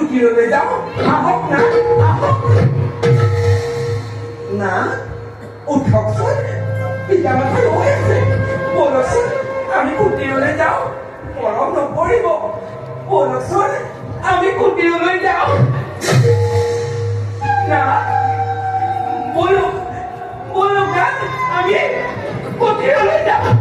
কুটিৰলৈ যাওঁ আহক না আহক না উঠকচোন পিতা মাতা ৰৈ আছে বলকচোন আমি কুটিৰলৈ যাওঁ গৰম নপৰিব বলকচোন আমি কুটিৰলৈ যাওঁ না বলক বলক না আমি কুটিৰলৈ যাওঁ